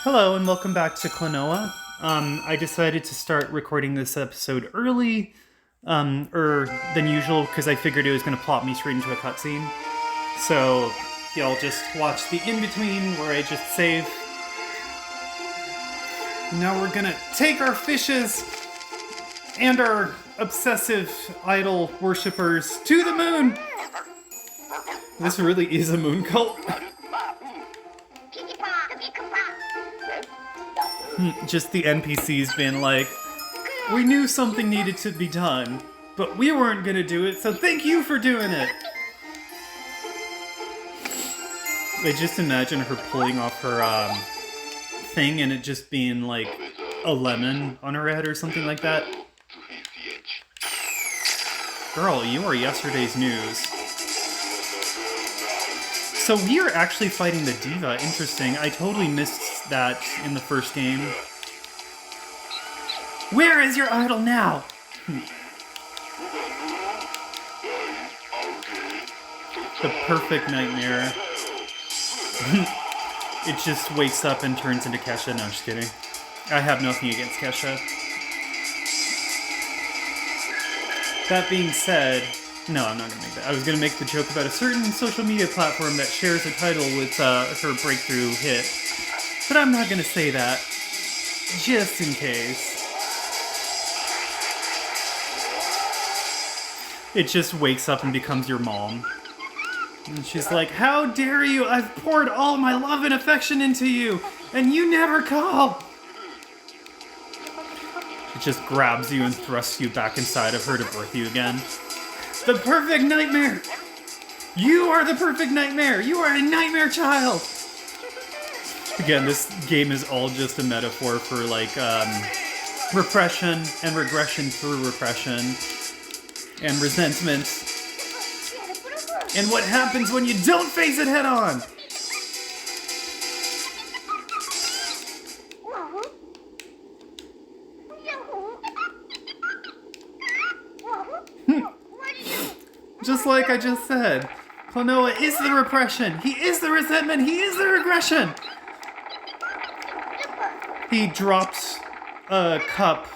Hello and welcome back to Klonoa. I decided to start recording this episode early, than usual because I figured it was going to plop me straight into a cutscene. So, y'all just watch the in-between where I just save. Now we're gonna take our fishes and our obsessive idol worshippers to the moon! This really is a moon cult. Just the NPCs being like, we knew something needed to be done, but we weren't gonna do it, so thank you for doing it! I just imagine her pulling off her thing and it just being like a lemon on her head or something like that. Girl, you are yesterday's news. So we are actually fighting the diva. Interesting. I totally missed that in the first game. Where is your idol now? The perfect nightmare. It just wakes up and turns into Kesha. No, I'm just kidding. I have nothing against Kesha. That being said, no, I'm not going to make that. I was going to make the joke about a certain social media platform that shares a title with her breakthrough hit. But I'm not going to say that. Just in case. It just wakes up and becomes your mom. And she's like, how dare you? I've poured all my love and affection into you, and you never call! It just grabs you and thrusts you back inside of her to birth you again. The perfect nightmare! You are the perfect nightmare! You are a nightmare child! Again, this game is all just a metaphor for, like, repression and regression through repression and resentment. And what happens when you don't face it head on? Just like I just said, Klonoa is the repression, he is the resentment, he is the regression! He dropped a cup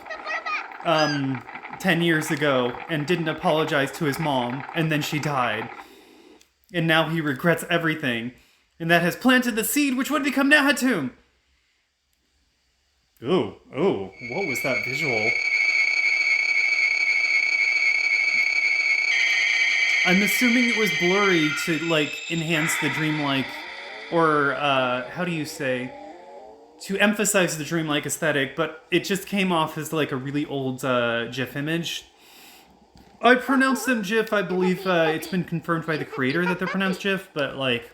10 years ago and didn't apologize to his mom, and then she died. And now he regrets everything. And that has planted the seed which would become Nahatum. Ooh, what was that visual? I'm assuming it was blurry to, like, enhance the dreamlike, or, how do you say? To emphasize the dreamlike aesthetic, but it just came off as, like, a really old, GIF image. I pronounce them GIF. I believe it's been confirmed by the creator that they're pronounced GIF, but, like,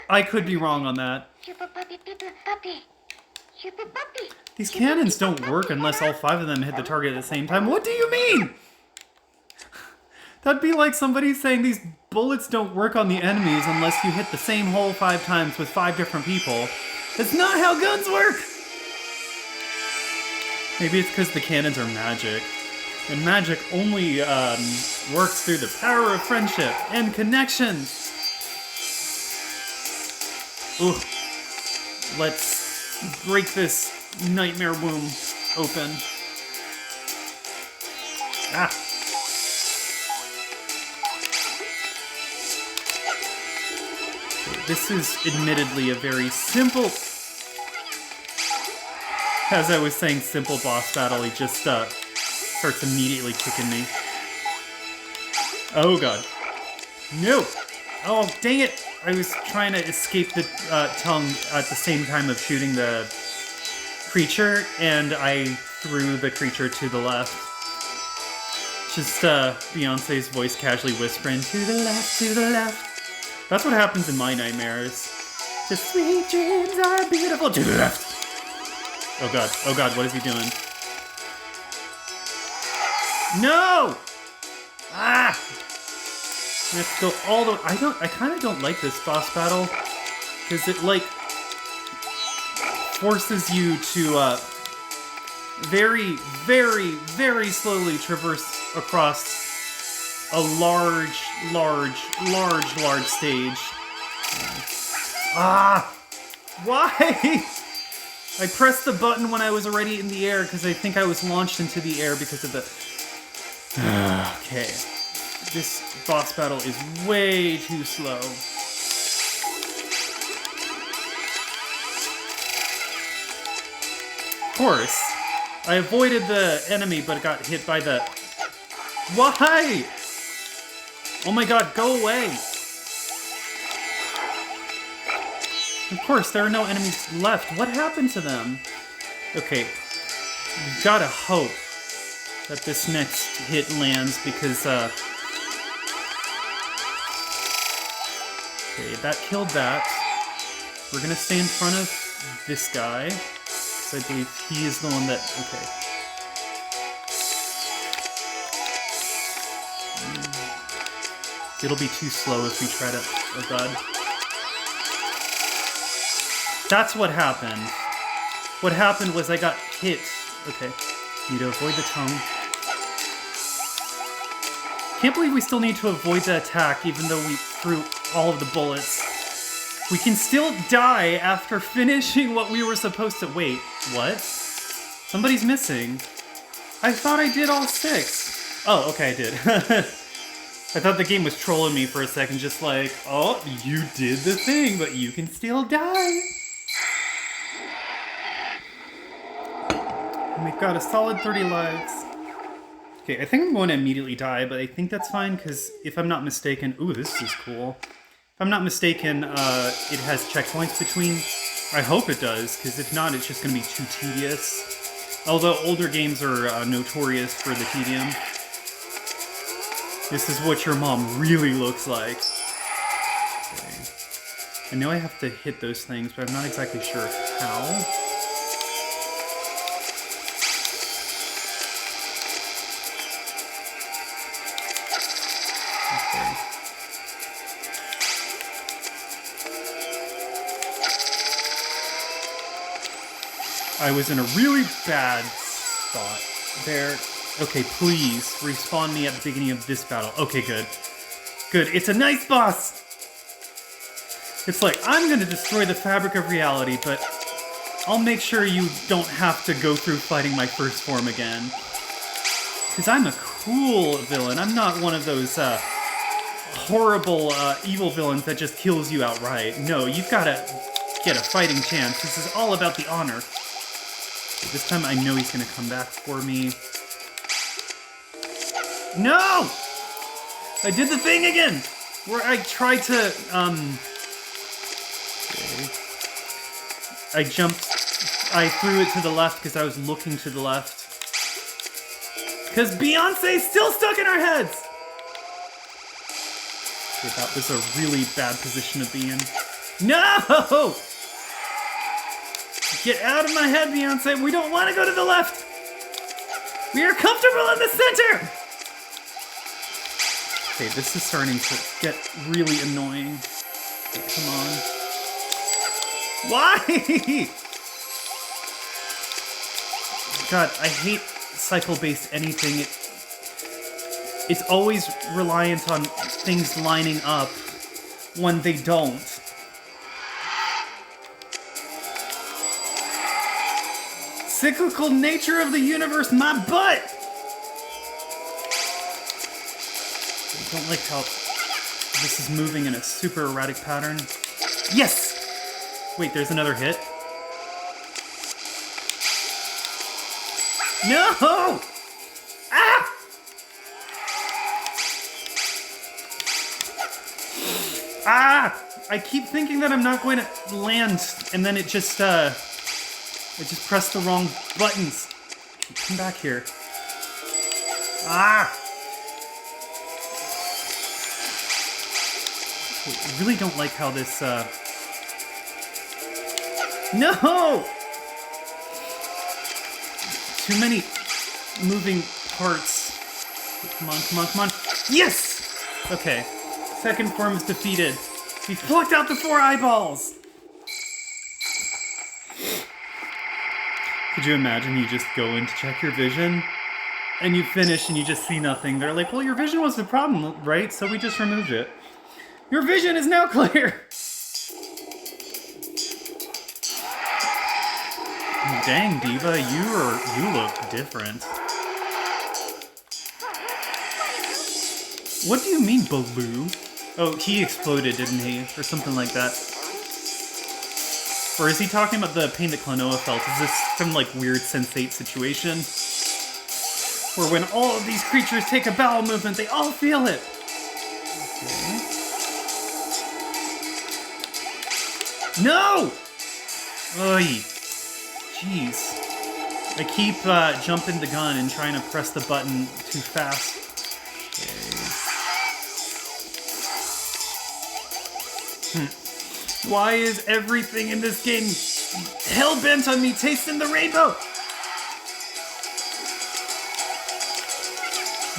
I could be wrong on that. These cannons don't work unless all 5 of them hit the target at the same time. What do you mean? That'd be like somebody saying these bullets don't work on the enemies unless you hit the same hole 5 times with 5 different people. That's not how guns work! Maybe it's because the cannons are magic. And magic only works through the power of friendship and connections. Ooh. Let's break this nightmare womb open. Ah. This is admittedly a very simple... As I was saying, simple boss battle, he just starts immediately kicking me. Oh god. No! Oh, dang it! I was trying to escape the tongue at the same time of shooting the creature, and I threw the creature to the left. Just Beyonce's voice casually whispering, to the left, to the left. That's what happens in my nightmares. Just sweet dreams are beautiful. To the left! Oh god, what is he doing? No! Ah! I have to go all the... I kind of don't like this boss battle. Because it, like, forces you to, very, very, very slowly traverse across a large stage. Ah! Why? I pressed the button when I was already in the air because I think I was launched into the air because of the... Okay. This boss battle is way too slow. Of course. I avoided the enemy, but got hit by the... Why? Oh my god, go away! Of course, there are no enemies left. What happened to them? Okay, we've gotta hope that this next hit lands because, okay, that killed that. We're gonna stay in front of this guy. So I believe he is the one that... Okay. It'll be too slow if we try to... Oh god. That's what happened. What happened was I got hit. Okay. Need to avoid the tongue. Can't believe we still need to avoid the attack even though we threw all of the bullets. We can still die after finishing what we were supposed to... Wait, what? Somebody's missing. I thought I did all 6. Oh, okay, I did. I thought the game was trolling me for a second, just like, oh, you did the thing, but you can still die. And we've got a solid 30 lives. Okay, I think I'm going to immediately die, but I think that's fine, because if I'm not mistaken... Ooh, this is cool. If I'm not mistaken, it has checkpoints between. I hope it does, because if not, it's just going to be too tedious. Although older games are notorious for the tedium. This is what your mom really looks like. Okay. I know I have to hit those things, but I'm not exactly sure how. I was in a really bad spot there. Okay, please respawn me at the beginning of this battle. Okay, good. Good, it's a nice boss! It's like, I'm gonna destroy the fabric of reality, but I'll make sure you don't have to go through fighting my first form again. Because I'm a cool villain. I'm not one of those horrible evil villains that just kills you outright. No, you've gotta get a fighting chance. This is all about the honor. This time I know he's gonna come back for me. No! I did the thing again! Where I tried to, okay. I threw it to the left because I was looking to the left. Because Beyonce's still stuck in our heads! Okay, that was a really bad position to be in. No! Get out of my head, Beyonce! We don't want to go to the left! We are comfortable in the center! Okay, this is starting to get really annoying. Okay, come on. Why? God, I hate cycle-based anything. It's always reliant on things lining up when they don't. Cyclical nature of the universe, my butt! I don't like how this is moving in a super erratic pattern. Yes! Wait, there's another hit? No! Ah! Ah! I keep thinking that I'm not going to land, and then it just, I just pressed the wrong buttons. Come back here. Ah! I really don't like how this, No! Too many moving parts. Come on, come on, come on. Yes! Okay. Second form is defeated. We plucked out the 4 eyeballs! Could you imagine you just go in to check your vision, and you finish and you just see nothing? They're like, well, your vision was the problem, right? So we just removed it. Your vision is now clear! Dang, Diva, you look different. What do you mean, Baloo? Oh, he exploded, didn't he? Or something like that. Or is he talking about the pain that Klonoa felt? Is this some, like, weird sensate situation? Where when all of these creatures take a bowel movement, they all feel it! Okay. No! Oy. Jeez. I keep jumping the gun and trying to press the button too fast. Okay. Why is everything in this game hell-bent on me tasting the rainbow?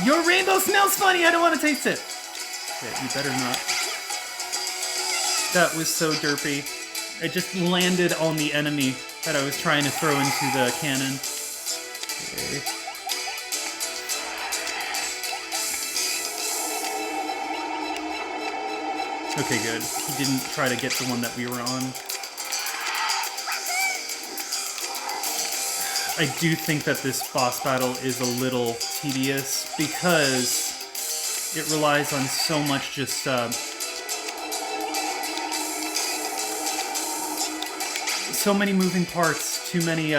Your rainbow smells funny, I don't want to taste it. Okay, you better not. That was so derpy. I just landed on the enemy that I was trying to throw into the cannon. Okay. Okay, good. He didn't try to get the one that we were on. I do think that this boss battle is a little tedious because it relies on so much just so many moving parts, too many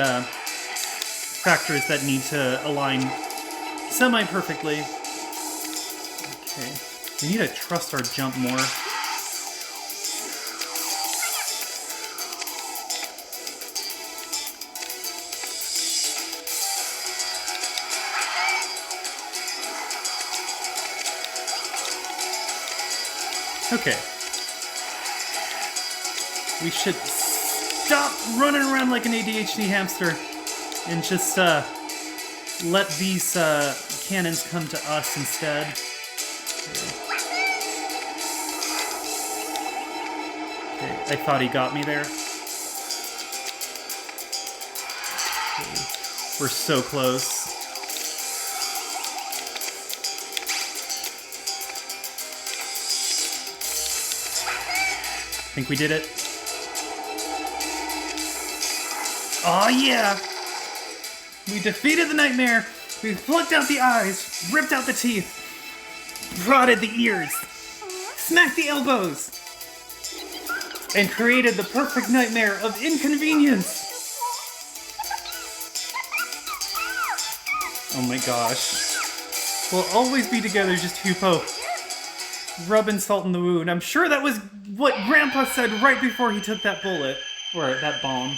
factors that need to align semi-perfectly. Okay, we need to trust our jump more. Okay. We should stop running around like an ADHD hamster and just let these cannons come to us instead. Okay, I thought he got me there. Okay. We're so close. Think we did it? Aw, yeah! We defeated the nightmare, we plucked out the eyes, ripped out the teeth, prodded the ears, smacked the elbows, and created the perfect nightmare of inconvenience! Oh my gosh. We'll always be together, just HUEPOW. Rubbing salt in the wound. I'm sure that was what Grandpa said right before he took that bullet. Or that bomb.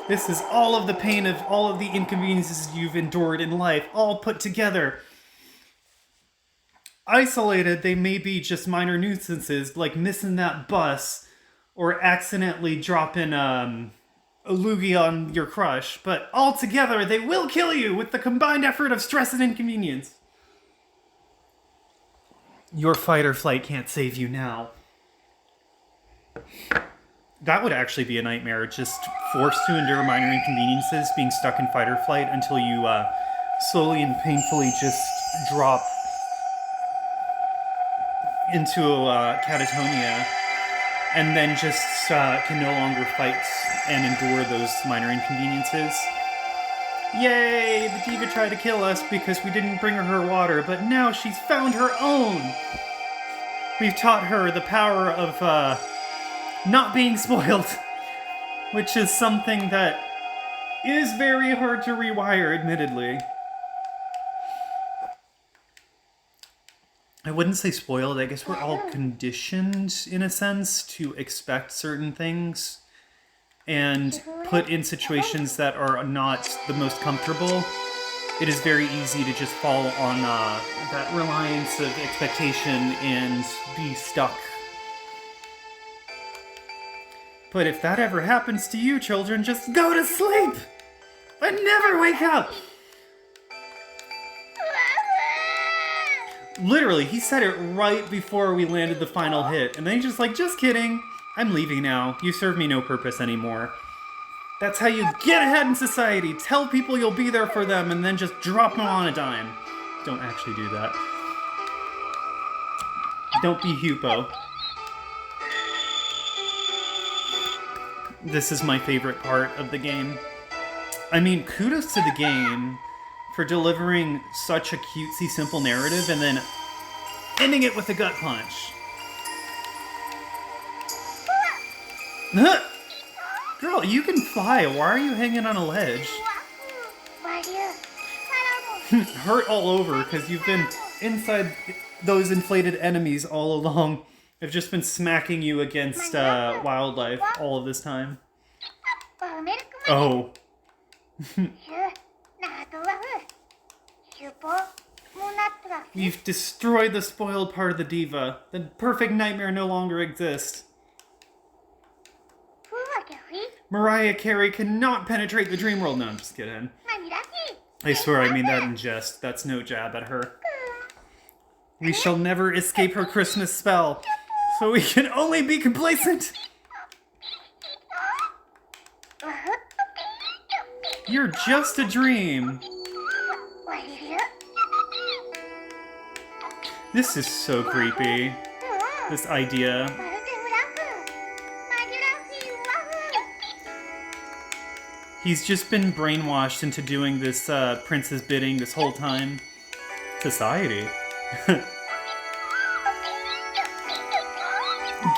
This is all of the pain of all of the inconveniences you've endured in life, all put together. Isolated, they may be just minor nuisances, like missing that bus, or accidentally dropping a loogie on your crush, but all together they will kill you with the combined effort of stress and inconvenience. Your fight or flight can't save you now. That would actually be a nightmare, just forced to endure minor inconveniences, being stuck in fight or flight until you slowly and painfully just drop into catatonia, and then just can no longer fight and endure those minor inconveniences. Yay! The diva tried to kill us because we didn't bring her water, but now she's found her own! We've taught her the power of not being spoiled, which is something that is very hard to rewire, admittedly. I wouldn't say spoiled, I guess we're all conditioned, in a sense, to expect certain things and put in situations that are not the most comfortable. It is very easy to just fall on that reliance of expectation and be stuck. But if that ever happens to you, children, just go to sleep and never wake up! Literally, he said it right before we landed the final hit, and then he's just like, just kidding, I'm leaving now. You serve me no purpose anymore. That's how you get ahead in society. Tell people you'll be there for them, and then just drop them on a dime. Don't actually do that. Don't be HUEPOW. this is my favorite part of the game. I mean, kudos to the game for delivering such a cutesy, simple narrative and then ending it with a gut punch. Girl, you can fly. Why are you hanging on a ledge? Hurt all over because you've been inside those inflated enemies all along. They've just been smacking you against wildlife all of this time. Oh. You've destroyed the spoiled part of the diva. The perfect nightmare no longer exists. Mariah Carey cannot penetrate the dream world. No, I'm just kidding. I swear I mean that in jest. That's no jab at her. We shall never escape her Christmas spell, so we can only be complacent. You're just a dream. This is so creepy. This idea. He's just been brainwashed into doing this prince's bidding this whole time. Society.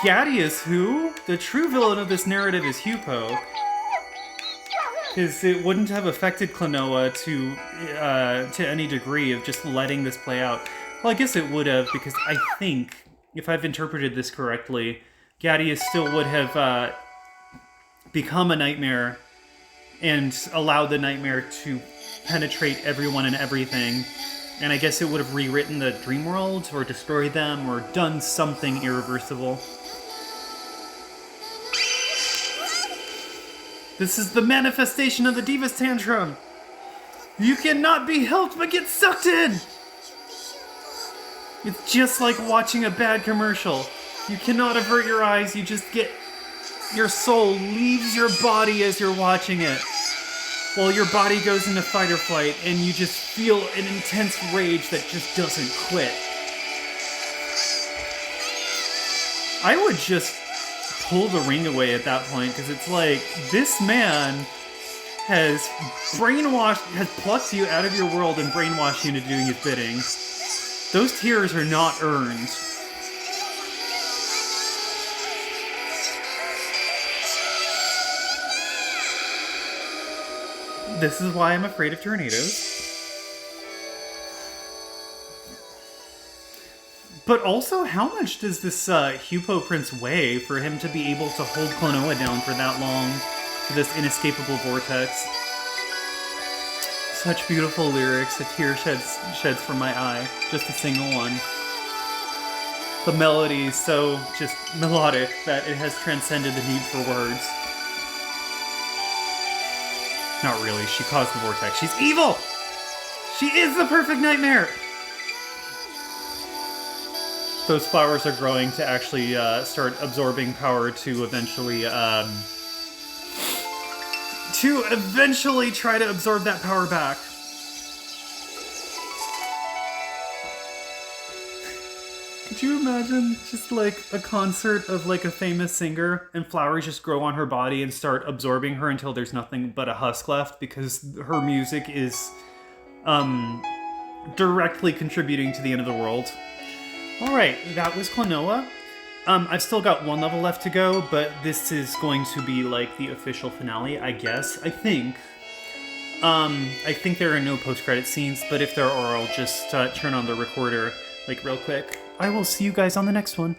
Gadius, who? The true villain of this narrative is HUEPOW. Because it wouldn't have affected Klonoa to any degree of just letting this play out. Well, I guess it would have, because I think, if I've interpreted this correctly, Gadius still would have become a nightmare and allowed the nightmare to penetrate everyone and everything. And I guess it would have rewritten the dream world, or destroyed them, or done something irreversible. This is the manifestation of the diva's tantrum! You cannot be helped but get sucked in! It's just like watching a bad commercial. You cannot avert your eyes, you just get... Your soul leaves your body as you're watching it. While your body goes into fight or flight, and you just feel an intense rage that just doesn't quit. I would just pull the ring away at that point, because it's like, this man has brainwashed, has plucked you out of your world and brainwashed you into doing his bidding. Those tears are not earned. This is why I'm afraid of tornadoes. But also, how much does this HUEPOW prince weigh for him to be able to hold Klonoa down for that long? For this inescapable vortex. Such beautiful lyrics, a tear sheds from my eye. Just a single one. The melody is so just melodic that it has transcended the need for words. Not really, she caused the vortex. She's evil! She is the perfect nightmare! Those flowers are growing to actually start absorbing power to eventually try to absorb that power back. Could you imagine just like a concert of like a famous singer and flowers just grow on her body and start absorbing her until there's nothing but a husk left because her music is directly contributing to the end of the world. Alright, that was Klonoa. I've still got one level left to go, but this is going to be like the official finale, I guess. I think there are no post-credit scenes, but if there are, I'll just turn on the recorder like real quick. I will see you guys on the next one.